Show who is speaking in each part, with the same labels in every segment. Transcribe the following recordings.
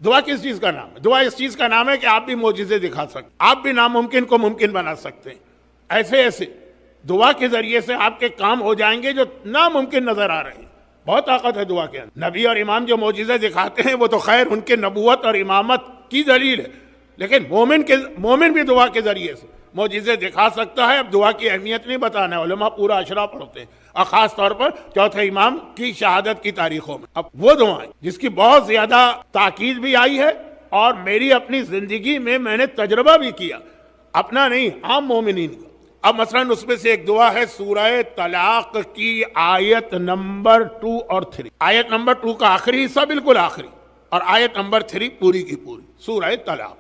Speaker 1: دعا کس چیز کا نام ہے؟ دعا اس چیز کا نام ہے کہ آپ بھی معجزے دکھا سکتے، آپ بھی ناممکن کو ممکن بنا سکتے ہیں. ایسے دعا کے ذریعے سے آپ کے کام ہو جائیں گے جو ناممکن نظر آ رہے ہیں. بہت طاقت ہے دعا کے اندر. نبی اور امام جو معجزے دکھاتے ہیں وہ تو خیر ان کے نبوت اور امامت کی دلیل ہے، لیکن مومن بھی دعا کے ذریعے سے معجزے دکھا سکتا ہے. اب دعا کی اہمیت نہیں بتانا ہے، علماء پورا اشرا پڑھتے ہیں، اور خاص طور پر چوتھے امام کی شہادت کی تاریخوں میں. اب وہ دعائیں جس کی بہت زیادہ تاکید بھی آئی ہے، اور میری اپنی زندگی میں نے تجربہ بھی کیا، اپنا نہیں، عام مومنین کا. اب مثلا اس میں سے ایک دعا ہے سورہ طلاق کی آیت نمبر 2 اور 3. آیت نمبر 2 کا آخری حصہ بالکل آخری، اور آیت نمبر 3 پوری کی پوری سورہ طلاق.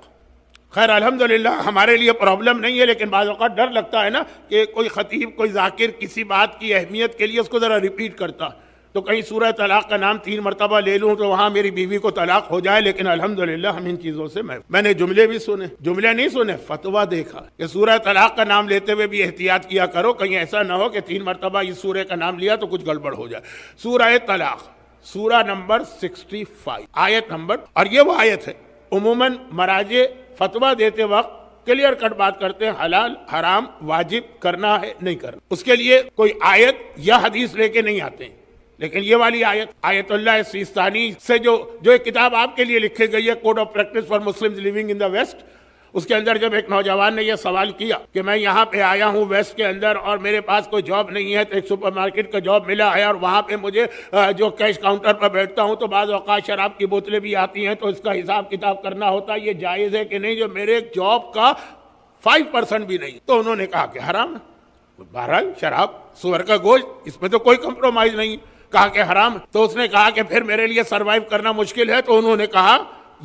Speaker 1: خیر الحمدللہ ہمارے لیے پرابلم نہیں ہے، لیکن بعض اوقات ڈر لگتا ہے نا کہ کوئی خطیب کوئی ذاکر کسی بات کی اہمیت کے لیے اس کو ذرا ریپیٹ کرتا، تو کہیں سورہ طلاق کا نام 3 مرتبہ لے لوں تو وہاں میری بیوی کو طلاق ہو جائے. لیکن الحمدللہ ہم ان چیزوں سے میں نے جملے بھی سنے، جملے نہیں سنے، فتویٰ دیکھا کہ سورہ طلاق کا نام لیتے ہوئے بھی احتیاط کیا کرو، کہیں ایسا نہ ہو کہ 3 مرتبہ اس سورہ کا نام لیا تو کچھ گڑبڑ ہو جائے. سورہ طلاق سورہ نمبر 65 آیت نمبر، اور یہ وہ آیت ہے عموماً مراجع فتویٰ دیتے وقت کلیئر کٹ بات کرتے ہیں، حلال حرام واجب کرنا ہے نہیں کرنا، اس کے لیے کوئی آیت یا حدیث لے کے نہیں آتے ہیں. لیکن یہ والی آیت اللہ سیستانی سے جو ایک کتاب آپ کے لیے لکھی گئی ہے، code of practice for Muslims living in the West, اس کے اندر جب ایک نوجوان نے یہ سوال کیا کہ میں یہاں پہ آیا ہوں ویسٹ کے اندر اور میرے پاس کوئی جاب نہیں ہے، تو ایک سپر مارکیٹ کا جاب ملا ہے، اور وہاں پہ مجھے جو کیش کاؤنٹر پر بیٹھتا ہوں تو بعض اوقات شراب کی بوتلیں بھی آتی ہیں، تو اس کا حساب کتاب کرنا ہوتا ہے، یہ جائز ہے کہ نہیں جو میرے جاب کا 5% بھی نہیں. تو انہوں نے کہا کہ حرام ہے. بہرحال شراب سور کا گوشت اس میں تو کوئی کمپرومائز نہیں، کہا کہ حرام. تو اس نے کہا کہ پھر میرے لیے سروائیو کرنا مشکل ہے. تو انہوں نے کہا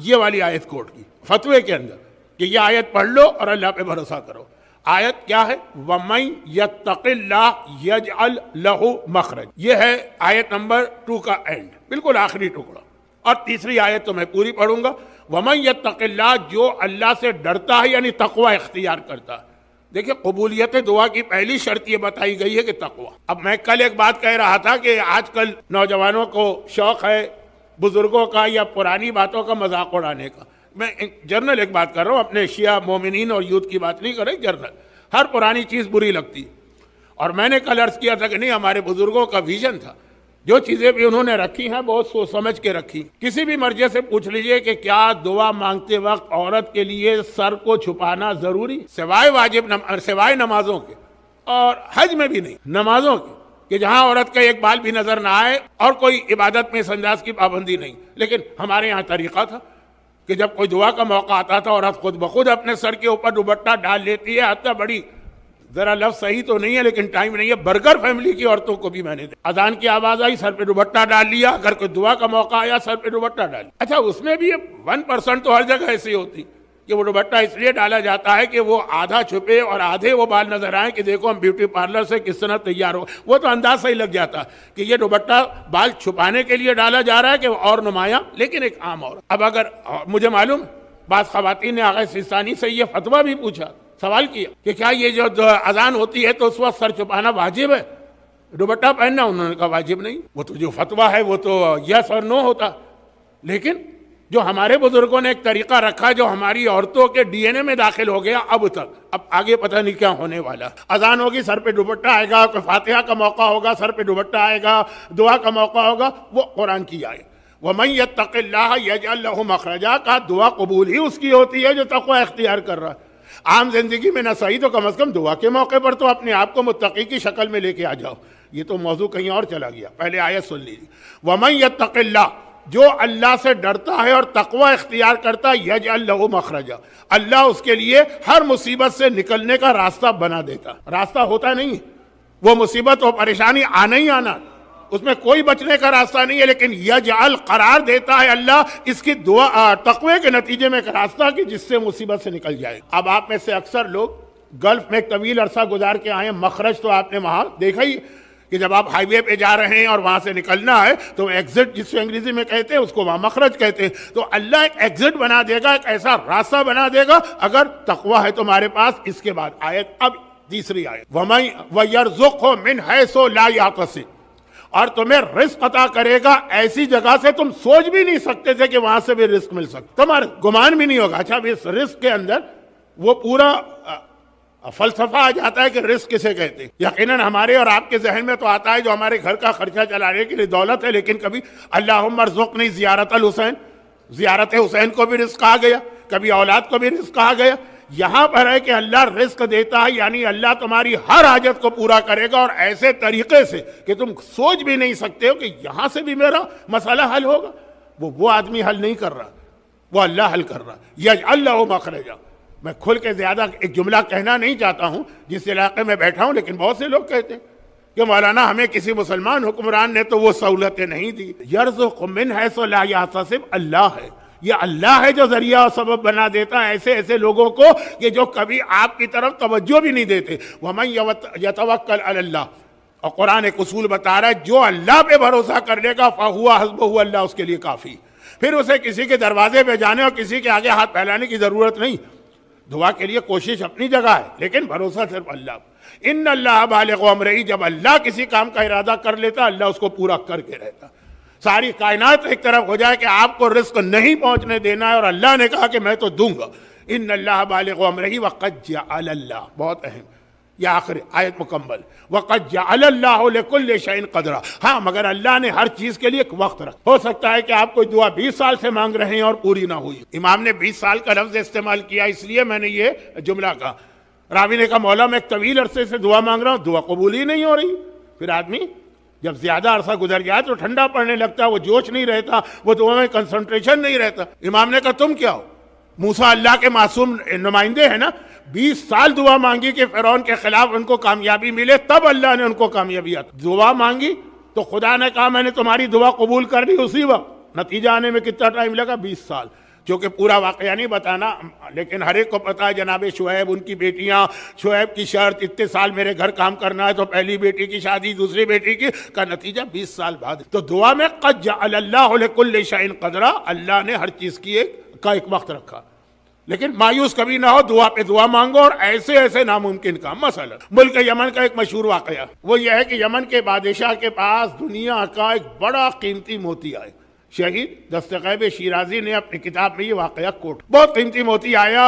Speaker 1: یہ والی آیت کوٹ کی فتوے کے اندر کہ یہ آیت پڑھ لو اور اللہ پہ بھروسہ کرو. آیت کیا ہے؟ وَمَن يَتَّقِ اللَّهَ يَجْعَلْ لَهُ مَخْرَجًا. یہ ہے آیت نمبر 2 کا اینڈ، بالکل آخری ٹکڑا. اور تیسری آیت تو میں پوری پڑھوں گا. وَمَن يَتَّقِ اللَّهَ، جو اللہ سے ڈرتا ہے یعنی تقوی اختیار کرتا ہے. دیکھیں قبولیت دعا کی پہلی شرط یہ بتائی گئی ہے کہ تقوی. اب میں کل ایک بات کہہ رہا تھا کہ آج کل نوجوانوں کو شوق ہے بزرگوں کا یا پرانی باتوں کا مذاق اڑانے کا. میں جرنل ایک بات کر رہا ہوں، اپنے شیعہ مومنین اور یوتھ کی بات نہیں کر رہے، جرنل. ہر پرانی چیز بری لگتی، اور میں نے کل عرض کیا تھا کہ نہیں، ہمارے بزرگوں کا ویژن تھا، جو چیزیں بھی انہوں نے رکھی ہیں بہت سوچ سمجھ کے رکھی. کسی بھی مرجع سے پوچھ لیجئے کہ کیا دعا مانگتے وقت عورت کے لیے سر کو چھپانا ضروری، سوائے نمازوں کے، اور حج میں بھی نہیں، نمازوں کے، کہ جہاں عورت کا ایک بال بھی نظر نہ آئے، اور کوئی عبادت میں اس انداز کی پابندی نہیں. لیکن ہمارے یہاں طریقہ تھا کہ جب کوئی دعا کا موقع آتا تھا عورت خود بخود اپنے سر کے اوپر دوپٹہ ڈال لیتی ہے. حتیٰ بڑی، ذرا لفظ صحیح تو نہیں ہے لیکن ٹائم نہیں ہے، برگر فیملی کی عورتوں کو بھی میں نے اذان کی آواز آئی سر پہ دوپٹہ ڈال لیا، اگر کوئی دعا کا موقع آیا سر پہ دوپٹہ ڈال لیا. اچھا اس میں بھی 1% تو ہر جگہ ایسی ہوتی کہ وہ دوپٹہ اس لیے ڈالا جاتا ہے کہ وہ آدھا چھپے اور آدھے وہ بال نظر آئیں کہ دیکھو ہم بیوٹی پارلر سے کس طرح تیار ہو. وہ تو انداز صحیح لگ جاتا کہ یہ دوپٹہ بال چھپانے کے لیے ڈالا جا رہا ہے کہ اور نمایاں، لیکن ایک عام عورت. اب اگر مجھے معلوم بعض خواتین نے آغا سیستانی سے یہ فتویٰ بھی پوچھا، سوال کیا کہ کیا یہ جو اذان ہوتی ہے تو اس وقت سر چھپانا واجب ہے، دوپٹہ پہننا؟ انہوں نے کہا واجب نہیں، وہ تو جو فتویٰ ہے وہ تو یس اور نو ہوتا. لیکن جو ہمارے بزرگوں نے ایک طریقہ رکھا جو ہماری عورتوں کے ڈی این اے میں داخل ہو گیا اب تک، اب آگے پتہ نہیں کیا ہونے والا. اذان ہوگی سر پہ دوپٹہ آئے گا، کوئی فاتحہ کا موقع ہوگا سر پہ دوپٹہ آئے گا، دعا کا موقع ہوگا وہ قرآن کی آئے. وَمَن يَتَّقِ اللَّهَ يَجْعَلْ لَهُ مَخْرَجًا کا دعا قبول ہی اس کی ہوتی ہے جو تقوی اختیار کر رہا ہے. عام زندگی میں نہ صحیح تو کم از کم دعا کے موقع پر تو اپنے آپ کو متقی کی شکل میں لے کے آ جاؤ. یہ تو موضوع کہیں اور چلا گیا، پہلے آیت سن لیجیے. وَمَن يَتَّقِ اللَّهَ، جو اللہ سے ڈرتا ہے اور تقوی اختیار کرتا ہے، يَجْعَلْ لَهُ مَخْرَجًا، اللہ اس کے لیے ہر مصیبت سے نکلنے کا راستہ بنا دیتا. راستہ ہوتا نہیں، وہ مصیبت اور پریشانی آنا ہی آنا، اس میں کوئی بچنے کا راستہ نہیں ہے، لیکن یجعل قرار دیتا ہے اللہ اس کی دعا تقوی کے نتیجے میں ایک راستہ کہ جس سے مصیبت سے نکل جائے. اب آپ میں سے اکثر لوگ گلف میں ایک طویل عرصہ گزار کے آئے ہیں، مخرج تو آپ نے وہاں دیکھا ہی کہ جب آپ ہائی وے پہ جا رہے ہیں اور وہاں سے نکلنا ہے تو ایگزٹ جس کو انگریزی میں کہتے ہیں اس کو وہاں مخرج کہتے ہیں. تو اللہ ایک ایگزٹ بنا دے گا، ایک ایسا راستہ بنا دے گا اگر تقوی ہے تمہارے پاس. اس کے بعد آیت، اب تیسری آیت، وَيَرْزُقْهُ مِنْ حَيْثُ لَا يَحْتَسِبُ، اور تمہیں رزق عطا کرے گا ایسی جگہ سے تم سوچ بھی نہیں سکتے تھے کہ وہاں سے بھی رزق مل سکتا، تمہارا گمان بھی نہیں ہوگا۔ اچھا اس رزق کے اندر وہ پورا فلسفہ آ جاتا ہے کہ رزق کسے کہتے ہیں۔ یقیناً ہمارے اور آپ کے ذہن میں تو آتا ہے جو ہمارے گھر کا خرچہ چلانے کے لیے دولت ہے، لیکن کبھی اللہم ارزقنی زیارت الحسین، زیارت حسین کو بھی رزق کہا گیا، کبھی اولاد کو بھی رزق کہا گیا۔ یہاں پر ہے کہ اللہ رزق دیتا ہے، یعنی اللہ تمہاری ہر حاجت کو پورا کرے گا، اور ایسے طریقے سے کہ تم سوچ بھی نہیں سکتے ہو کہ یہاں سے بھی میرا مسئلہ حل ہوگا۔ وہ آدمی حل نہیں کر رہا، وہ اللہ حل کر رہا۔ یجعل لہ مخرجا۔ میں کھل کے زیادہ ایک جملہ کہنا نہیں چاہتا ہوں جس علاقے میں بیٹھا ہوں، لیکن بہت سے لوگ کہتے ہیں کہ مولانا ہمیں کسی مسلمان حکمران نے تو وہ سہولتیں نہیں دی۔ یرزق من حیث لا یحتسب، اللہ ہے، یہ اللہ ہے جو ذریعہ اور سبب بنا دیتا ہے ایسے لوگوں کو کہ جو کبھی آپ کی طرف توجہ بھی نہیں دیتے۔ وَمَن يَتَوَکَّلْ عَلَى اللَّهِ، اور قرآن ایک اصول بتا رہا ہے جو اللہ پہ بھروسہ کر لے گا فَهُوَ حَسْبُهُ، اللہ اس کے لیے کافی۔ پھر اسے کسی کے دروازے پہ جانے اور کسی کے آگے ہاتھ پھیلانے کی ضرورت نہیں۔ دعا کے لیے کوشش اپنی جگہ ہے، لیکن بھروسہ صرف اللہ۔ ان اللہ بالغ امرہ، جب اللہ کسی کام کا ارادہ کر لیتا اللہ اس کو پورا کر کے رہتا۔ ساری کائنات ایک طرف ہو جائے کہ آپ کو رزق نہیں پہنچنے دینا ہے اور اللہ نے کہا کہ میں تو دوں گا۔ ان اللہ بالغ امرہ وقد جعل اللہ، بہت اہم، یہ آخر آیت مکمل، وقد جعل اللہ لکل شیء قدرا۔ ہاں مگر اللہ نے ہر چیز کے لیے ایک وقت رکھا۔ ہو سکتا ہے کہ آپ کوئی دعا 20 سال سے مانگ رہے ہیں اور پوری نہ ہوئی۔ امام نے 20 سال کا لفظ استعمال کیا، اس لیے میں نے یہ جملہ کہا۔ راوی نے کہا مولا میں ایک طویل عرصے سے دعا مانگ رہا ہوں، دعا قبول ہی نہیں ہو رہی۔ پھر آدمی جب زیادہ عرصہ گزر جائے تو ٹھنڈا پڑنے لگتا ہے، وہ جوش نہیں رہتا، وہ دعا میں کنسنٹریشن نہیں رہتا۔ امام نے کہا تم کیا ہو؟ موسیٰ اللہ کے معصوم نمائندے ہیں نا، 20 سال دعا مانگی کہ فرعون کے خلاف ان کو کامیابی ملے، تب اللہ نے ان کو کامیابی عطا۔ دعا مانگی تو خدا نے کہا میں نے تمہاری دعا قبول کر لی اسی وقت۔ نتیجہ آنے میں کتنا ٹائم لگا؟ 20 سال۔ جو کہ پورا واقعہ نہیں بتانا، لیکن ہر ایک کو پتہ ہے جناب شعیب، ان کی بیٹیاں، شعیب کی شرط اتنے سال میرے گھر کام کرنا ہے، تو پہلی بیٹی کی شادی، دوسری بیٹی کی، کا نتیجہ 20 سال بعد۔ تو دعا میں قد جعل اللہ لکل شیء قدرا، اللہ نے ہر چیز کی ایک وقت رکھا۔ لیکن مایوس کبھی نہ ہو، دعا پہ دعا مانگو، اور ایسے ناممکن کام۔ مثلا ملک یمن کا ایک مشہور واقعہ وہ یہ ہے کہ یمن کے بادشاہ کے پاس دنیا کا ایک بڑا قیمتی موتی آیا۔ شہید دستغیب شیرازی نے اپنی کتاب میں یہ واقعہ کوٹ، بہت قیمتی موتی آیا۔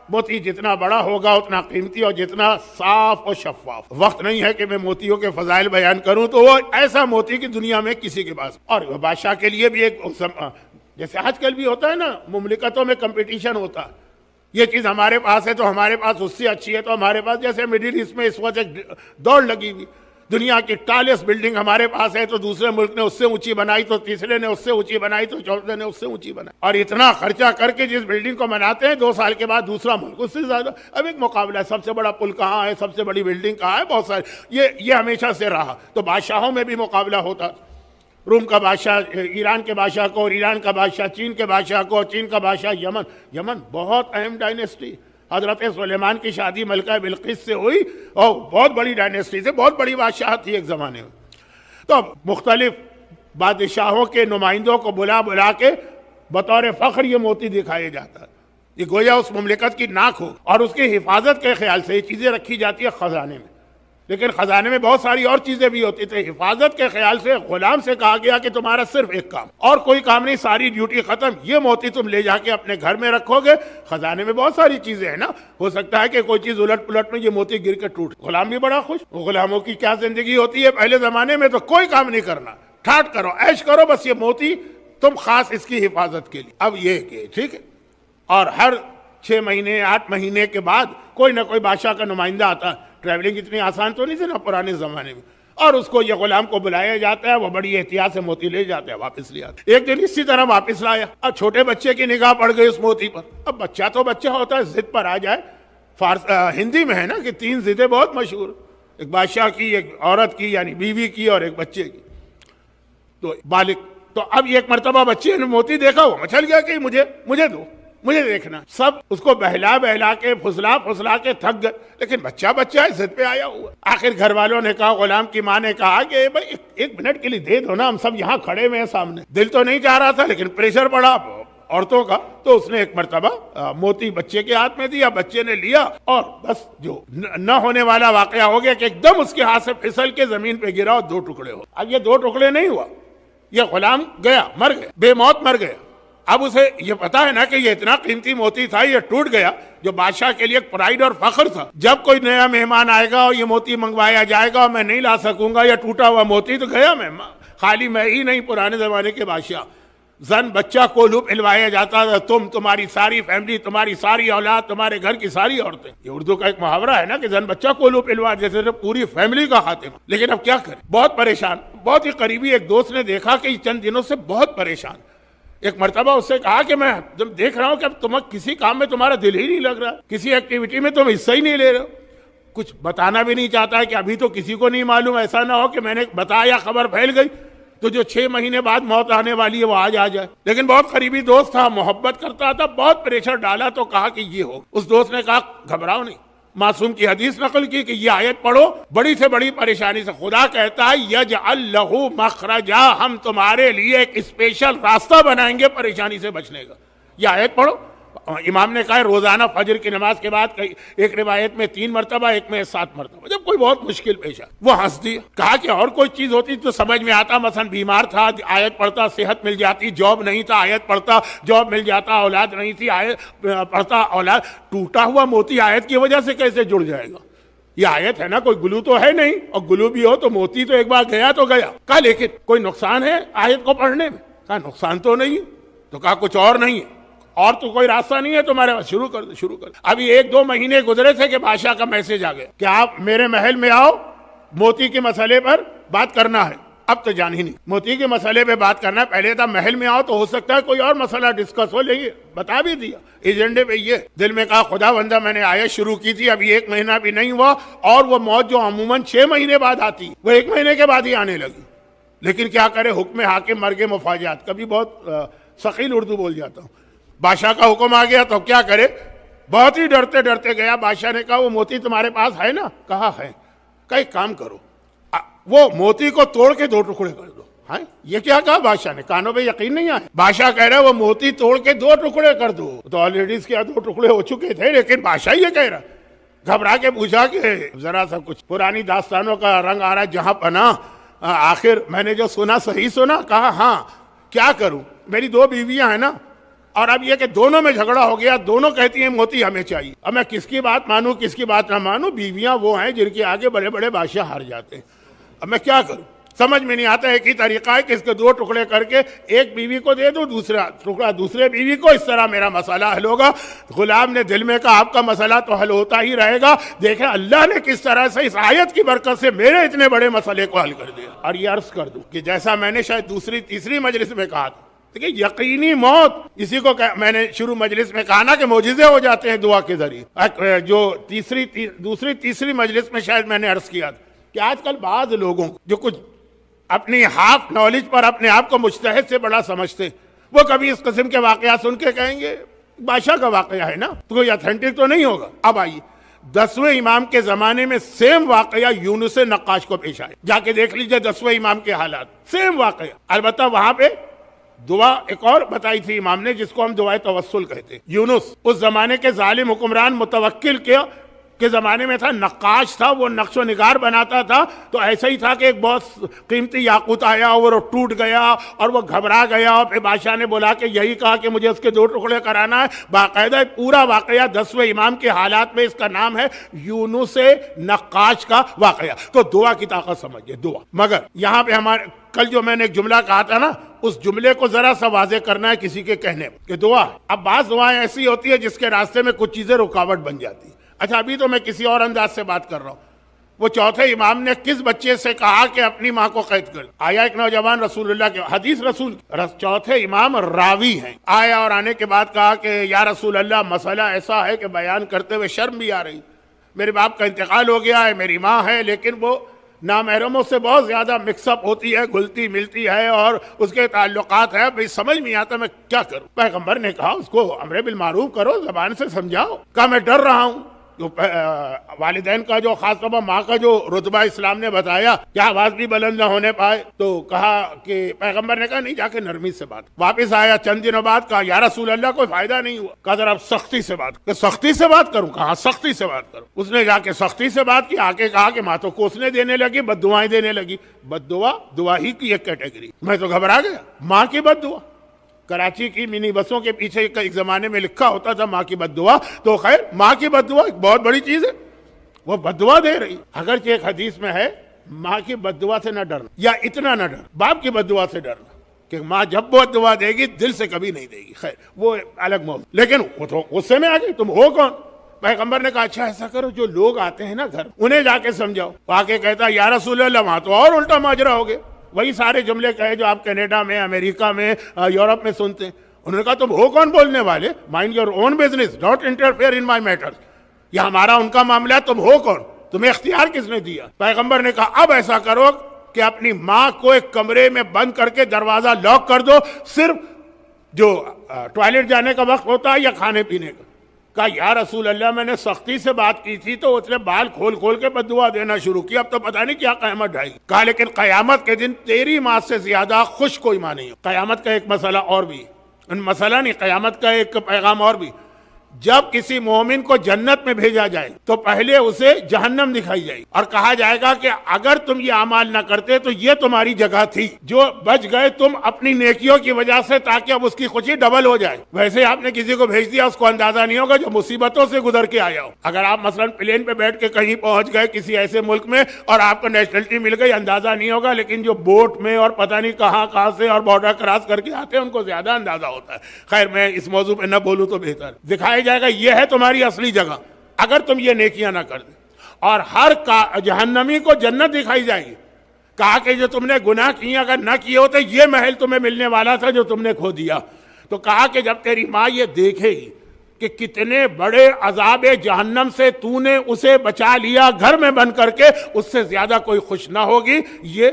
Speaker 1: موتی جتنا بڑا ہوگا اتنا قیمتی اور جتنا صاف اور شفاف۔ وقت نہیں ہے کہ میں موتیوں کے فضائل بیان کروں، تو وہ ایسا موتی کی دنیا میں کسی کے پاس، اور بادشاہ کے لیے بھی ایک، جیسے آج کل بھی ہوتا ہے نا مملکتوں میں کمپٹیشن ہوتا ہے، یہ چیز ہمارے پاس ہے تو ہمارے پاس اس سے اچھی ہے تو ہمارے پاس، جیسے مڈل ایسٹ میں اس وقت ایک دوڑ لگی ہوئی، دنیا کی ٹالسٹ بلڈنگ ہمارے پاس ہے تو دوسرے ملک نے اس سے اونچی بنائی، تو تیسرے نے اس سے اونچی بنائی، تو چوتھے نے اس سے اونچی بنائی، اور اتنا خرچہ کر کے جس بلڈنگ کو بناتے ہیں 2 سال کے بعد دوسرا ملک اس سے زیادہ۔ اب ایک مقابلہ ہے، سب سے بڑا پل کہاں ہے، سب سے بڑی بلڈنگ کہاں ہے، بہت سارے، یہ ہمیشہ سے رہا۔ تو بادشاہوں میں بھی مقابلہ ہوتا تھا، روم کا بادشاہ ایران کے بادشاہ کو، اور ایران کا بادشاہ چین کے بادشاہ کو، اور چین کا بادشاہ یمن بہت اہم ڈائنیسٹی۔ حضرت سلیمان کی شادی ملکہ بلقیس سے ہوئی، اور بہت بڑی ڈائنیسٹی سے، بہت بڑی بادشاہت تھی ایک زمانے میں۔ تو مختلف بادشاہوں کے نمائندوں کو بلا کے بطور فخر یہ موتی دکھایا جاتا ہے، یہ گویا اس مملکت کی ناک ہو، اور اس کی حفاظت کے خیال سے یہ چیزیں رکھی جاتی ہے خزانے میں۔ لیکن خزانے میں بہت ساری اور چیزیں بھی ہوتی تھیں۔ حفاظت کے خیال سے غلام سے کہا گیا کہ تمہارا صرف ایک کام، اور کوئی کام نہیں، ساری ڈیوٹی ختم، یہ موتی تم لے جا کے اپنے گھر میں رکھو گے۔ خزانے میں بہت ساری چیزیں ہیں نا، ہو سکتا ہے کہ کوئی چیز الٹ پلٹ میں یہ موتی گر کے ٹوٹ، غلام بھی بڑا خوش۔ غلاموں کی کیا زندگی ہوتی ہے پہلے زمانے میں، تو کوئی کام نہیں کرنا، ٹھاٹ کرو، عیش کرو، بس یہ موتی تم خاص اس کی حفاظت کے لیے۔ اب یہ کہ ٹھیک ہے، اور ہر 6 مہینے 8 مہینے کے بعد کوئی نہ کوئی بادشاہ کا نمائندہ آتا ہے۔ ٹریولنگ اتنی آسان تو نہیں تھی نا پرانے زمانے میں، اور اس کو یہ غلام کو بلایا جاتا ہے، وہ بڑی احتیاط سے موتی لے جاتا ہے، واپس لے آتا ہے۔ ایک دن اسی طرح واپس لایا، اور چھوٹے بچے کی نگاہ پڑ گئی اس موتی پر۔ اب بچہ تو بچہ ہوتا ہے، ضد پر آ جائے۔ ہندی میں ہے نا کہ 3 ضدیں بہت مشہور، ایک بادشاہ کی، ایک عورت کی یعنی بیوی کی، اور ایک بچے کی، تو بالغ۔ تو اب ایک مرتبہ بچے نے موتی دیکھا، وہ مچل گیا کہ مجھے دو، مجھے دیکھنا۔ سب اس کو بہلا کے پھسلا کے تھک گئے، لیکن بچہ ہے، ضد پہ آیا ہوا۔ آخر گھر والوں نے کہا، غلام کی ماں نے کہا کہ بھائی 1 منٹ کے لیے دے دو نا، ہم سب یہاں کھڑے ہوئے ہیں سامنے۔ دل تو نہیں چاہ رہا تھا لیکن پریشر پڑا، عورتوں کا، تو اس نے ایک مرتبہ موتی بچے کے ہاتھ میں دیا، بچے نے لیا اور بس جو نہ ہونے والا واقعہ ہو گیا کہ ایک دم اس کے ہاتھ سے پھسل کے زمین پہ گرا اور 2 ٹکڑے ہو۔ اب یہ 2 ٹکڑے نہیں ہوا، یہ غلام گیا، مر گیا، بے موت مر گیا۔ اب اسے یہ پتا ہے نا کہ یہ اتنا قیمتی موتی تھا، یہ ٹوٹ گیا، جو بادشاہ کے لیے ایک پرائیڈ اور فخر تھا۔ جب کوئی نیا مہمان آئے گا اور یہ موتی منگوایا جائے گا اور میں نہیں لا سکوں گا، یہ ٹوٹا ہوا موتی تو گیا میں، خالی میں ہی نہیں، پرانے زمانے کے بادشاہ، زن بچہ کولو پہلوایا جاتا تھا، تم، تمہاری ساری فیملی، تمہاری ساری اولاد، تمہارے گھر کی ساری عورتیں۔ یہ اردو کا ایک محاورہ ہے نا کہ زن بچہ کولو پہلوا، جیسے پوری فیملی کا خاتمہ۔ لیکن اب کیا کریں، بہت پریشان، بہت ہی قریبی ایک دوست نے دیکھا کہ یہ چند دنوں سے بہت پریشان۔ ایک مرتبہ اس سے کہا کہ میں دیکھ رہا ہوں کہ اب تم کسی کام میں تمہارا دل ہی نہیں لگ رہا، کسی ایکٹیویٹی میں تم حصہ ہی نہیں لے رہے ہو، کچھ بتانا بھی نہیں چاہتا ہے کہ ابھی تو کسی کو نہیں معلوم، ایسا نہ ہو کہ میں نے بتایا خبر پھیل گئی تو جو 6 مہینے بعد موت آنے والی ہے وہ آج آ جائے۔ لیکن بہت قریبی دوست تھا، محبت کرتا تھا، بہت پریشر ڈالا تو کہا کہ یہ ہو۔ اس دوست نے کہا گھبراؤ نہیں، معصوم کی حدیث نقل کی کہ یہ آیت پڑھو، بڑی سے بڑی پریشانی سے خدا کہتا ہے یجعل لہ مخرجا، ہم تمہارے لیے ایک اسپیشل راستہ بنائیں گے پریشانی سے بچنے کا۔ یہ آیت پڑھو۔ امام نے کہا روزانہ فجر کی نماز کے بعد، ایک روایت میں 3 مرتبہ، ایک میں 7 مرتبہ، جب کوئی بہت مشکل پیش آئے۔ وہ ہنس دیا، کہا کہ اور کوئی چیز ہوتی تو سمجھ میں آتا، مثلا بیمار تھا، آیت پڑھتا صحت مل جاتی، جاب نہیں تھا، آیت پڑھتا جاب مل جاتا، اولاد نہیں تھی، آیت پڑھتا اولاد۔ ٹوٹا ہوا موتی آیت کی وجہ سے کیسے جڑ جائے گا؟ یہ آیت ہے نا، کوئی گلو تو ہے نہیں، اور گلو بھی ہو تو موتی تو ایک بار گیا تو گیا۔ کہا لیکن کوئی نقصان ہے آیت کو پڑھنے میں؟ کہا نقصان تو نہیں ہے۔ تو کہا کچھ اور نہیں ہے، اور تو کوئی راستہ نہیں ہے تمہارے پاس؟ شروع کر دو۔ ابھی 1-2 مہینے گزرے تھے کہ بادشاہ کا میسج آ گیا کہ آپ میرے محل میں آؤ، موتی کے مسئلے پر بات کرنا ہے۔ اب تو جان ہی نہیں، موتی کے مسئلے پہ بات کرنا ہے، پہلے تھا محل میں آؤ تو ہو سکتا ہے کوئی اور مسئلہ ڈسکس ہو، لیکن بتا بھی دیا ایجنڈے پہ یہ۔ دل میں کہا خدا بندہ میں نے آیت شروع کی تھی، ابھی 1 مہینہ بھی نہیں ہوا، اور وہ موت جو عموماً 6 مہینے بعد آتی وہ 1 مہینے کے بعد ہی آنے لگی۔ لیکن کیا کرے، حکم حاکم مرگ مفاجات، کبھی بہت ثقیل اردو بول جاتا ہوں۔ بادشاہ کا حکم آ گیا تو کیا کرے، بہت ہی ڈرتے ڈرتے گیا۔ بادشاہ نے کہا وہ موتی تمہارے پاس ہے نا؟ کہا ہے۔ کہ ایک کام کرو، وہ موتی کو توڑ کے 2 ٹکڑے کر دو۔ ہاں یہ کیا کہا بادشاہ نے؟ کانوں پہ یقین نہیں آیا۔ بادشاہ کہہ رہا ہے وہ موتی توڑ کے 2 ٹکڑے کر دو۔ تو آلریڈی اس کے 2 ٹکڑے ہو چکے تھے، لیکن بادشاہ یہ کہہ رہا۔ گھبرا کے پوچھا کہ ذرا سا کچھ پرانی داستانوں کا رنگ آ رہا جہاں پناہ، آخر میں نے جو سنا صحیح سنا؟ کہا ہاں۔ کیا کروں، میری 2 بیویاں ہیں نا، اور اب یہ کہ دونوں میں جھگڑا ہو گیا، دونوں کہتی ہیں موتی ہمیں چاہیے، اب میں کس کی بات مانوں کس کی بات نہ مانوں؟ بیویاں وہ ہیں جن کے آگے بڑے بڑے بادشاہ ہار جاتے ہیں، اب میں کیا کروں؟ سمجھ میں نہیں آتا۔ ایک ہی طریقہ ہے کہ اس کے 2 ٹکڑے کر کے ایک بیوی کو دے دو، دوسرا ٹکڑا دوسرے بیوی کو، اس طرح میرا مسئلہ حل ہوگا۔ غلام نے دل میں کہا آپ کا مسئلہ تو حل ہوتا ہی رہے گا، دیکھیں اللہ نے کس طرح سے اس آیت کی برکت سے میرے اتنے بڑے مسئلے کو حل کر دیا۔ اور یہ عرض کر دوں کہ جیسا میں نے شاید 2-3 مجلس میں کہا تھا، دیکھیں یقینی موت، اسی کو میں نے شروع مجلس میں کہا نا کہ معجزے ہو جاتے ہیں دعا کے ذریعے۔ جو تیسری مجلس میں شاید میں نے عرض کیا تھا کہ آج کل بعض لوگوں جو کچھ اپنی ہاف نالج پر اپنے آپ کو مجتہد سے بڑا سمجھتے، وہ کبھی اس قسم کے واقعات سن کے کہیں گے بادشاہ کا واقعہ ہے نا، تو کوئی اتھینٹک تو نہیں ہوگا۔ اب آئیے 10ویں امام کے زمانے میں سیم واقعہ یونس نقاش کو پیش آئے، جا کے دیکھ لیجئے 10ویں امام کے حالات، سیم واقعہ۔ البتہ وہاں پہ دعا ایک اور بتائی تھی امام نے، جس کو ہم دعائے توسل کہتے۔ یونس اس زمانے کے ظالم حکمران متوکل کے زمانے میں تھا، نقاش تھا، وہ نقش و نگار بناتا تھا، تو ایسا ہی تھا کہ ایک بہت قیمتی یاقوت آیا اور وہ ٹوٹ گیا اور وہ گھبرا گیا، اور پھر بادشاہ نے بولا کہ یہی کہا کہ مجھے اس کے 2 ٹکڑے کرانا ہے۔ باقاعدہ پورا واقعہ 10ویں امام کے حالات میں، اس کا نام ہے یونس نقاش کا واقعہ۔ تو دعا کی طاقت سمجھئے، دعا۔ مگر یہاں پہ ہمارے کل جو میں نے ایک جملہ کہا تھا نا، اس جملے کو ذرا سا واضح کرنا ہے کسی کے کہنے میں کہ دعا، اب بعض دعائیں ایسی ہوتی ہے جس کے راستے میں کچھ چیزیں رکاوٹ بن جاتی ہیں۔ اچھا ابھی تو میں کسی اور انداز سے بات کر رہا ہوں۔ وہ چوتھے امام نے کس بچے سے کہا کہ اپنی ماں کو قید کر؟ آیا ایک نوجوان رسول اللہ کے حدیث چوتھے امام راوی ہیں، آیا اور آنے کے بعد کہا کہ یا رسول اللہ مسئلہ ایسا ہے کہ بیان کرتے ہوئے شرم بھی آ رہی، میرے باپ کا انتقال ہو گیا ہے، میری ماں ہے، لیکن وہ نامحرموں سے بہت زیادہ مکس اپ ہوتی ہے، گھلتی ملتی ہے، اور اس کے تعلقات ہے، بھئی سمجھ نہیں آتا میں کیا کروں۔ پیغمبر نے کہا اس کو امر بالمعروف کرو، زبان سے سمجھاؤ۔ کہا میں ڈر رہا ہوں والدین کا جو خاص طور پر ماں کا جو رتبہ اسلام نے بتایا کہ آواز بھی بلند نہ ہونے پائے، تو کہا کہ پیغمبر نے کہا نہیں، جا کے نرمی سے بات۔ واپس آیا چند دنوں بعد، کہا یا رسول اللہ کوئی فائدہ نہیں ہوا، کہا ذرا سختی سے بات کہ سختی سے بات کروں، کہا سختی سے بات کروں۔ اس نے جا کے سختی سے بات کی، آ کے کہا کہ ماں تو کوسنے دینے لگی، بد دعائیں دینے لگی۔ بد دعا ہی کی ایک کیٹیگری، میں تو گھبرا گیا، ماں کی بد دعا۔ کراچی کی منی بسوں کے پیچھے ایک زمانے میں لکھا ہوتا تھا ماں کی بد دعا، تو خیر ماں کی بد دعا ایک بہت بڑی چیز ہے، وہ بد دعا دے رہی۔ اگرچہ ایک حدیث میں ہے ماں کی بد دعا سے نہ ڈرنا، یا اتنا نہ ڈر، باپ کی بد دعا سے ڈرنا، کہ ماں جب بد دعا دے گی دل سے کبھی نہیں دے گی، خیر وہ الگ موضوع۔ لیکن وہ تو غصے میں آ گئی، تم ہو کون؟ پیغمبر نے کہا اچھا ایسا کرو، جو لوگ آتے ہیں نا گھر، انہیں جا کے سمجھاؤ۔ آ کے کہتا یا رسول اللہ وہاں تو اور الٹا ماجرا ہو گیا، وہی سارے جملے کہے جو آپ کینیڈا میں، امریکہ میں، یورپ میں سنتے ہیں۔ انہوں نے کہا تم ہو کون بولنے والے؟ Mind your own business, don't interfere in my matters, یہ ہمارا ان کا معاملہ ہے، تم ہو کون؟ تمہیں اختیار کس نے دیا؟ پیغمبر نے کہا اب ایسا کرو کہ اپنی ماں کو ایک کمرے میں بند کر کے دروازہ لاک کر دو، صرف جو ٹوائلٹ جانے کا وقت ہوتا ہے یا کھانے پینے کا۔ کہا یا رسول اللہ میں نے سختی سے بات کی تھی تو اس نے بال کھول کھول کے بد دعا دینا شروع کیا، اب تو پتہ نہیں کیا قیامت ڈھائی۔ کہا لیکن قیامت کے دن تیری ماں سے زیادہ خوش کوئی ماں نہیں ہو۔ قیامت کا ایک مسئلہ اور بھی، مسئلہ نہیں، قیامت کا ایک پیغام اور بھی، جب کسی مومن کو جنت میں بھیجا جائے تو پہلے اسے جہنم دکھائی جائے اور کہا جائے گا کہ اگر تم یہ اعمال نہ کرتے تو یہ تمہاری جگہ تھی، جو بچ گئے تم اپنی نیکیوں کی وجہ سے، تاکہ اب اس کی خوشی ڈبل ہو جائے۔ ویسے آپ نے کسی کو بھیج دیا، اس کو اندازہ نہیں ہوگا جو مصیبتوں سے گزر کے آیا ہو۔ اگر آپ مثلا پلین پہ بیٹھ کے کہیں پہنچ گئے کسی ایسے ملک میں اور آپ کو نیشنلٹی مل گئی، اندازہ نہیں ہوگا، لیکن جو بوٹ میں اور پتہ نہیں کہاں سے اور بارڈر کراس کر کے آتے ہیں ان کو زیادہ اندازہ ہوتا ہے۔ خیر میں اس موضوع پہ نہ بولوں تو بہتر۔ دکھایا جائے گا یہ ہے تمہاری اصلی جگہ اگر تم یہ نیکیاں نہ کر دیں، اور ہر جہنمی کو جنت دکھائی جائے گی۔ کہا کہ جو تم نے گناہ کیے اگر نہ کیے ہوتے یہ محل تمہیں ملنے والا تھا جو تم نے کھو دیا۔ تو کہا کہ جب تیری ماں یہ دیکھے گی کہ کتنے بڑے عذاب جہنم سے تو نے اسے بچا لیا گھر میں بند کر کے، اس سے زیادہ کوئی خوش نہ ہوگی۔ یہ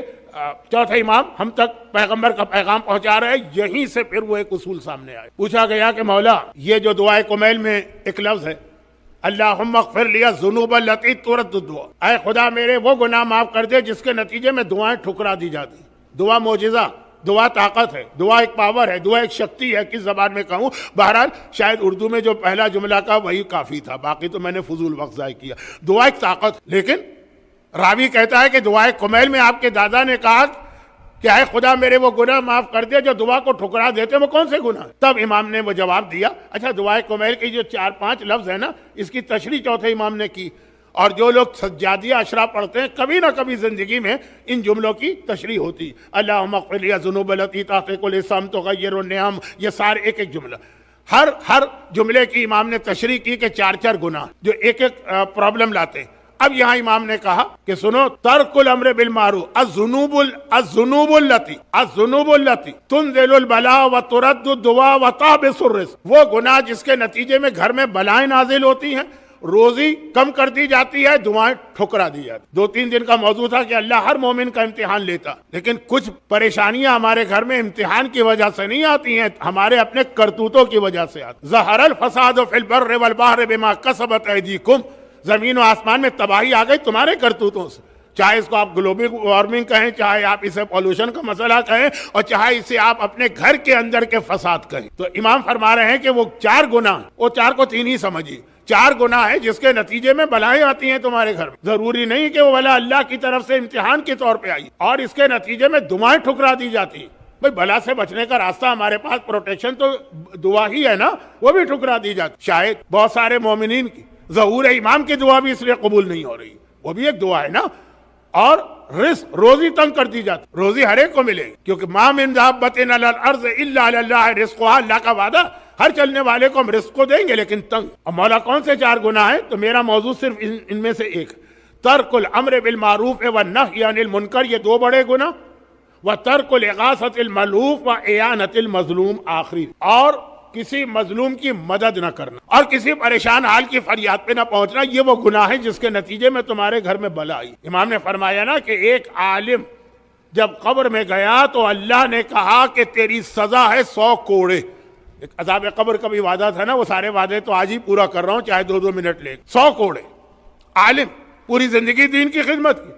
Speaker 1: چوتھا امام ہم تک پیغمبر کا پیغام پہنچا رہے ہیں، یہیں سے پھر وہ ایک اصول سامنے آئے۔ پوچھا گیا کہ مولا یہ جو دعائے کمیل میں ایک لفظ ہے اللہم اغفر لی الذنوب التی ترد الدعاء، اے خدا میرے وہ گناہ معاف کر دے جس کے نتیجے میں دعائیں ٹھکرا دی جاتی۔ دعا معجزہ، دعا طاقت ہے، دعا ایک پاور ہے، دعا ایک شکتی ہے، کس زبان میں کہوں۔ بہرحال شاید اردو میں جو پہلا جملہ کا وہی کافی تھا، باقی تو میں نے فضول وقت ضائع کیا۔ دعا ایک طاقت، لیکن راوی کہتا ہے کہ دعائے کمیل میں آپ کے دادا نے کہا کہ اے خدا میرے وہ گناہ معاف کر دے جو دعا کو ٹھکرا دیتے، وہ کون سے گناہ؟ تب امام نے وہ جواب دیا۔ اچھا دعائے کمیل کی جو 4-5 لفظ ہیں نا، اس کی تشریح چوتھے امام نے کی، اور جو لوگ سجادیہ اشرا پڑھتے ہیں کبھی نہ کبھی زندگی میں ان جملوں کی تشریح ہوتی۔ اللہم اغفر لی الذنوب التی تحقق الاسم تغیر النعم، یہ سارے ایک ایک جملہ، ہر جملے کی امام نے تشریح کی کہ 4 گناہ جو ایک ایک پرابلم لاتے ہیں۔ اب یہاں امام نے کہا کہ سنو، ترک الامر بالمعروف، الذنوب التی تنزل البلاء وترد الدعاء وتحبس الرزق، وہ گناہ جس کے نتیجے میں گھر میں بلائیں نازل ہوتی ہیں، روزی کم کر دی جاتی ہے، دعائیں ٹھکرا دی جاتی۔ 2-3 دن کا موضوع تھا کہ اللہ ہر مومن کا امتحان لیتا، لیکن کچھ پریشانیاں ہمارے گھر میں امتحان کی وجہ سے نہیں آتی ہیں، ہمارے اپنے کرتوتوں کی وجہ سے آتی۔ ظہر الفساد فی البر والبحر بما کسبت ایدیکم، زمین و آسمان میں تباہی آ گئی تمہارے کرتوتوں سے، چاہے اس کو آپ گلوبل وارمنگ کہیں، چاہے آپ اسے پولوشن کا مسئلہ کہیں، اور چاہے اسے آپ اپنے گھر کے اندر کے فساد کہیں۔ تو امام فرما رہے ہیں کہ وہ 4 گناہ، وہ 4 کو 3 ہی سمجھیے، 4 گناہ ہیں جس کے نتیجے میں بلائیں آتی ہیں تمہارے گھر میں۔ ضروری نہیں کہ وہ بلا اللہ کی طرف سے امتحان کے طور پہ آئی، اور اس کے نتیجے میں دعائیں ٹھکرا دی جاتی ہیں۔ بھئی بلا سے بچنے کا راستہ ہمارے پاس پروٹیکشن تو دعا ہی ہے نا، وہ بھی ٹھکرا دی جاتی۔ شاید بہت سارے مومنین کی ظہور امام کی دعا بھی اس لیے قبول نہیں ہو رہی، وہ بھی ایک دعا ہے نا۔ اور رزق، روزی تنگ کر دی جاتی، روزی ہر ایک کو ملے گی، کیونکہ ما من دابۃ علی الارض الا علی اللہ رزقها، اللہ کا وعدہ، ہر چلنے والے کو ہم رزق کو دیں گے لیکن تنگ۔ اب مولا کون سے 4 گناہ ہیں؟ تو میرا موضوع صرف ان میں سے ایک، ترک الامر بالمعروف والنہی عن المنکر، یہ 2 بڑے گناہ، وترک الاغاثۃ الملوف واعانۃ المظلوم، آخری، اور کسی مظلوم کی مدد نہ کرنا اور کسی پریشان حال کی فریاد پہ نہ پہنچنا، یہ وہ گناہ ہے جس کے نتیجے میں تمہارے گھر میں بلا آئی۔ امام نے فرمایا نا کہ ایک عالم جب قبر میں گیا تو اللہ نے کہا کہ تیری سزا ہے 100 کوڑے، ایک عذاب قبر کا بھی وعدہ تھا نا، وہ سارے وعدے تو آج ہی پورا کر رہا ہوں، چاہے 2 منٹ لے۔ 100 کوڑے، عالم، پوری زندگی دین کی خدمت کی،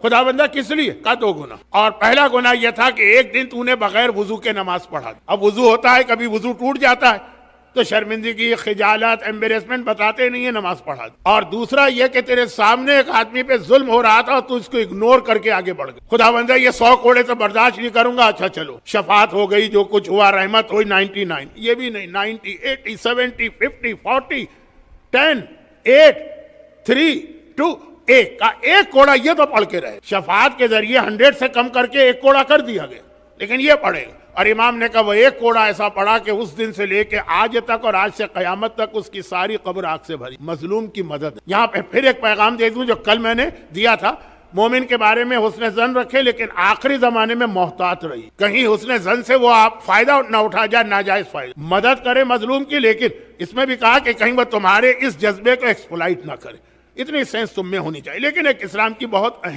Speaker 1: خدا بندہ کس لیے؟ کا 2 گناہ۔ اور پہلا گناہ یہ تھا کہ ایک دن تو نے بغیر وضو کے نماز پڑھا۔ اب وضو ہوتا ہے، کبھی وضو ٹوٹ جاتا ہے تو شرمندگی، خجالت، ایمبیرسمنٹ بتاتے نہیں ہے، نماز پڑھا۔ اور دوسرا یہ کہ تیرے سامنے ایک آدمی پہ ظلم ہو رہا تھا اور تو اس کو اگنور کر کے آگے بڑھ گیا۔ خدا بندہ یہ 100 کوڑے تو برداشت نہیں کروں گا، اچھا چلو شفاعت ہو گئی، جو کچھ ہوا رحمت ہوئی، 99، یہ بھی نہیں، 90، 80، 70، 50، 40، 10، 8، 3، 2، 1 کا ایک کوڑا یہ تو پڑھ کے رہے۔ شفاعت کے ذریعے 100 سے کم کر کے ایک کوڑا کر دیا گیا، لیکن یہ پڑھے گا۔ اور امام نے کہا وہ ایک کوڑا ایسا پڑا کہ اس دن سے لے کے آج تک اور آج سے قیامت تک اس کی ساری قبر آگ سے بھری۔ مظلوم کی مدد۔ یہاں پہ پھر ایک پیغام دے دوں جو کل میں نے دیا تھا، مومن کے بارے میں حسن ظن رکھے لیکن آخری زمانے میں محتاط رہی، کہیں حسن ظن سے وہ آپ فائدہ نہ اٹھا جائے، ناجائز فائدہ۔ مدد کرے مظلوم کی، لیکن اس میں بھی کہا کہ کہیں وہ تمہارے اس جذبے کو ایکسپلائٹ نہ کرے، اتنی سینس تم میں ہونی چاہیے۔ لیکن ایک اسلام کی بہت اہم